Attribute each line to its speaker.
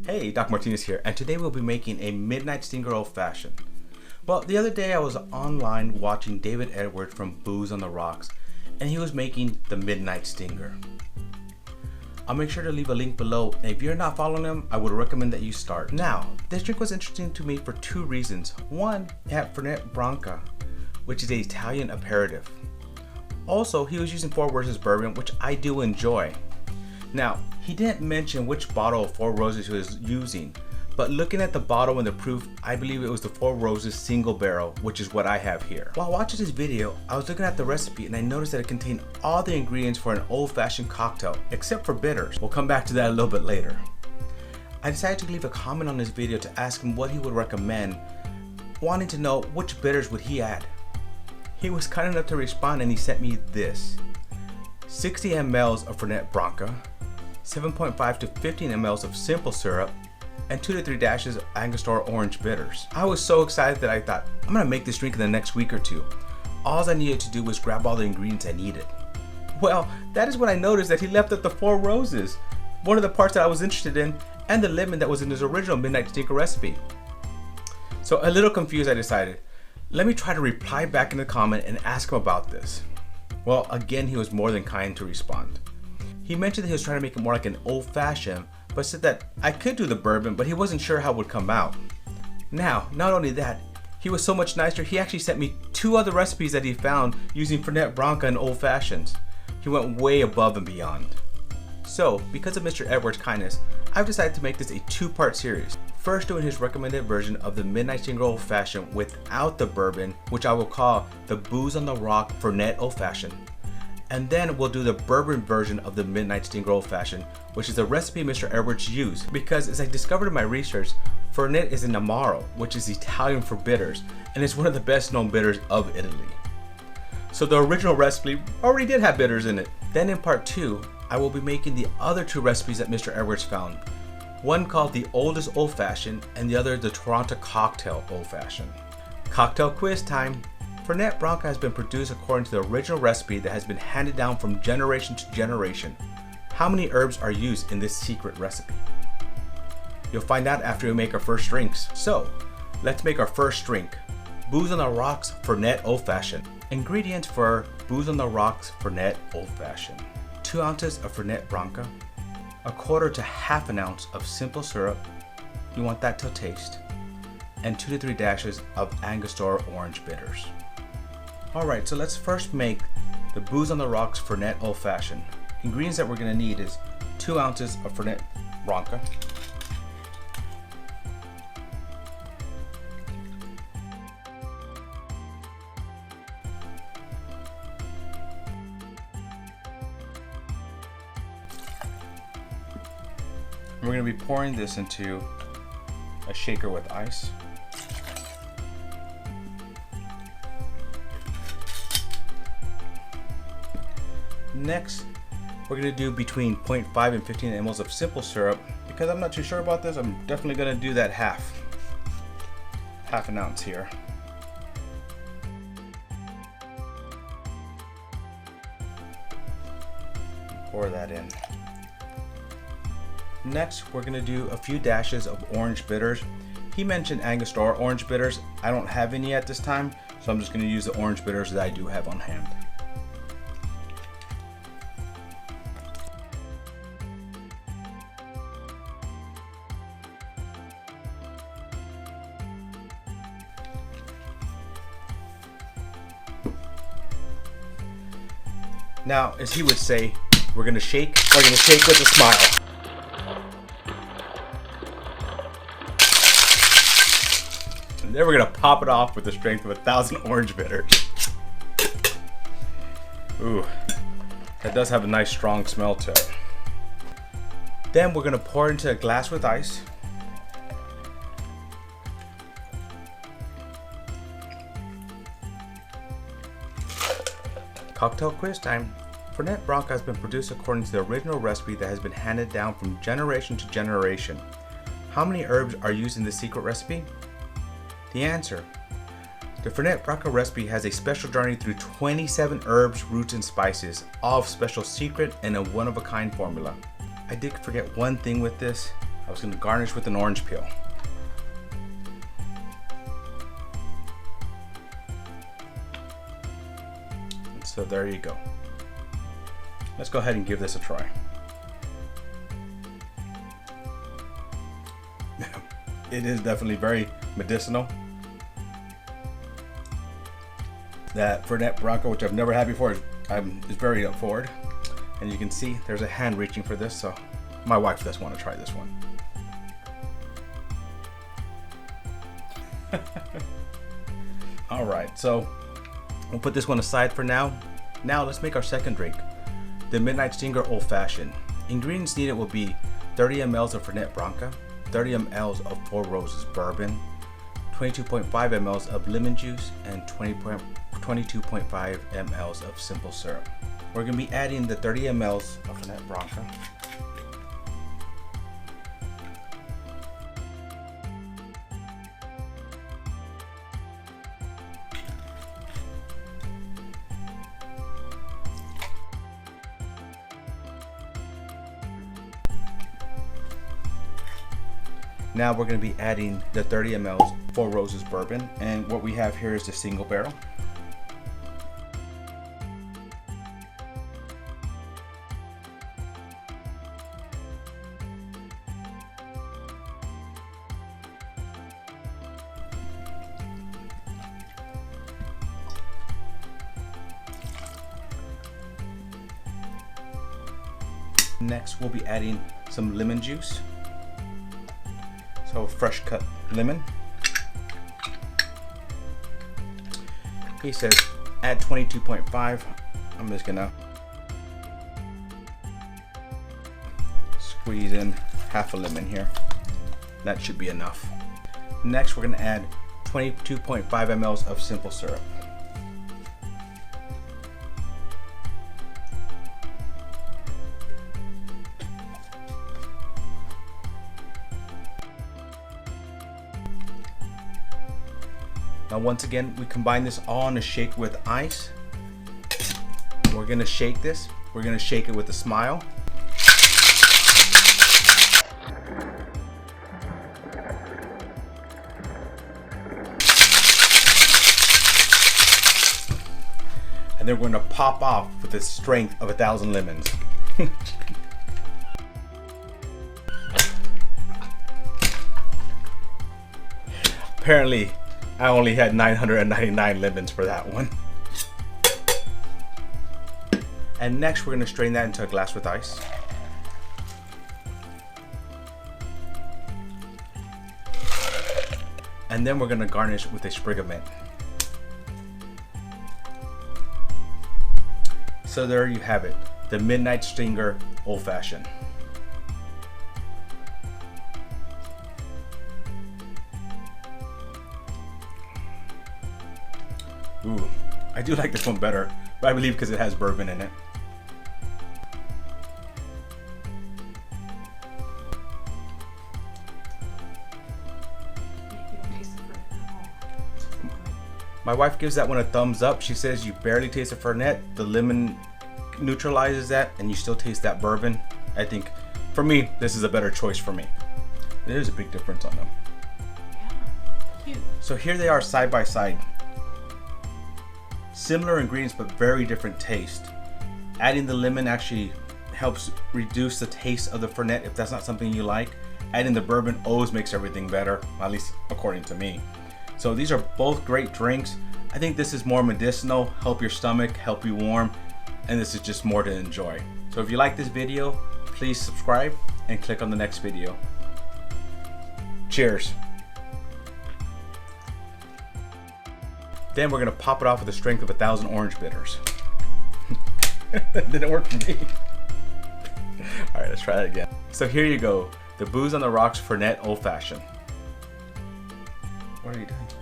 Speaker 1: Hey, Doc Martinez here, and today we'll be making a Midnight Stinger Old Fashioned. Well, the other day I was online watching David Edwards from Booz On The Rocks, and he was making the Midnight Stinger. I'll make sure to leave a link below, and if you're not following him, I would recommend that you start. Now, this drink was interesting to me for two reasons. One, it had Fernet Branca, which is an Italian aperitif. Also, he was using Four Roses Bourbon, which I do enjoy. Now, he didn't mention which bottle of Four Roses he was using, but looking at the bottle and the proof, I believe it was the Four Roses single barrel, which is what I have here. While watching this video, I was looking at the recipe and I noticed that it contained all the ingredients for an old-fashioned cocktail, except for bitters. We'll come back to that a little bit later. I decided to leave a comment on this video to ask him what he would recommend, wanting to know which bitters would he add. He was kind enough to respond and he sent me this: 60 ml of Fernet Branca, 7.5 to 15 ml of simple syrup, and 2 to 3 dashes of Angostura orange bitters. I was so excited that I thought, I'm gonna make this drink in the next week or two. All I needed to do was grab all the ingredients I needed. Well, that is when I noticed that he left out the Four Roses, one of the parts that I was interested in, and the lemon that was in his original Midnight Stinker recipe. So a little confused, I decided, let me try to reply back in the comment and ask him about this. Well, again, he was more than kind to respond. He mentioned that he was trying to make it more like an old-fashioned, but said that I could do the bourbon, but he wasn't sure how it would come out. Now, not only that, he was so much nicer, he actually sent me 2 other recipes that he found using Fernet Branca and old fashions. He went way above and beyond. So, because of Mr. Edwards' kindness, I've decided to make this a 2-part series. First, doing his recommended version of the Midnight Stinger Old Fashioned without the bourbon, which I will call the Booz On The Rock Fernet Old Fashioned. And then we'll do the bourbon version of the Midnight Stinger Old Fashioned, which is the recipe Mr. Edwards used. Because as I discovered in my research, Fernet is an Amaro, which is Italian for bitters, and it's one of the best known bitters of Italy. So the original recipe already did have bitters in it. Then in part 2, I will be making the other 2 recipes that Mr. Edwards found. One called the Oldest Old Fashioned, and the other the Toronto Cocktail Old Fashioned. Cocktail quiz time! Fernet Branca has been produced according to the original recipe that has been handed down from generation to generation. How many herbs are used in this secret recipe? You'll find out after we make our first drinks. So, let's make our first drink. Booz On The Rocks Fernet Old Fashioned. Ingredients for Booz On The Rocks Fernet Old Fashioned: 2 ounces of Fernet Branca, 1/4 to 1/2 ounce of simple syrup, you want that to taste, and 2 to 3 dashes of Angostura orange bitters. Alright, so let's first make the Booz On The Rocks Fernet Old Fashioned. Ingredients that we're going to need is 2 ounces of Fernet Branca, we're going to be pouring this into a shaker with ice. Next, we're going to do between 0.5 and 15 ml of simple syrup. Because I'm not too sure about this, I'm definitely going to do that half an ounce here. Pour that in. Next, we're going to do a few dashes of orange bitters. He mentioned Angostura orange bitters. I don't have any at this time, so I'm just going to use the orange bitters that I do have on hand. Now, as he would say, we're going to shake with a smile. And then we're going to pop it off with the strength of 1,000 orange bitters. Ooh, that does have a nice strong smell to it. Then we're going to pour into a glass with ice. Cocktail quiz time. Fernet Branca has been produced according to the original recipe that has been handed down from generation to generation. How many herbs are used in this secret recipe? The answer: the Fernet Branca recipe has a special journey through 27 herbs, roots, and spices, all of special secret and a one-of-a-kind formula. I did forget one thing with this. I was going to garnish with an orange peel. And so there you go. Let's go ahead and give this a try. It is definitely very medicinal. That Fernet Branca, which I've never had before, is very up forward. And you can see there's a hand reaching for this, so my wife does want to try this one. All right, so we'll put this one aside for now. Now let's make our second drink, the Midnight Stinger Old Fashioned. Ingredients needed will be 30 ml of Fernet Branca, 30 ml of Four Roses Bourbon, 22.5 ml of lemon juice, and 22.5 ml of simple syrup. We're going to be adding the 30 ml of Fernet Branca. Now we're going to be adding the 30 ml Four Roses Bourbon, and what we have here is the single barrel. Next we'll be adding some lemon juice. So fresh cut lemon. He says add 22.5. I'm just gonna squeeze in half a lemon here. That should be enough. Next we're gonna add 22.5 ml of simple syrup. Now once again, we combine this all in a shake with ice. We're gonna shake this. We're gonna shake it with a smile. And then we're gonna pop off with the strength of 1,000 lemons. Apparently, I only had 999 lemons for that one. And next we're going to strain that into a glass with ice. And then we're going to garnish with a sprig of mint. So there you have it, the Midnight Stinger Old Fashioned. Ooh, I do like this one better, but I believe because it has bourbon in it. My wife gives that one a thumbs up. She says you barely taste the Fernet, the lemon neutralizes that, and you still taste that bourbon. I think, for me, this is a better choice for me. There's a big difference on them.
Speaker 2: Yeah, cute.
Speaker 1: So here they are side by side. Similar ingredients but very different taste. Adding the lemon actually helps reduce the taste of the Fernet if that's not something you like. Adding the bourbon always makes everything better, at least according to me. So these are both great drinks. I think this is more medicinal, help your stomach, help you warm, and this is just more to enjoy. So if you like this video, please subscribe and click on the next video. Cheers. Then we're gonna pop it off with the strength of 1,000 orange bitters. That didn't work for me. All right, let's try that again. So here you go, the Booz On The Rocks Fernet Old Fashioned. What are you doing?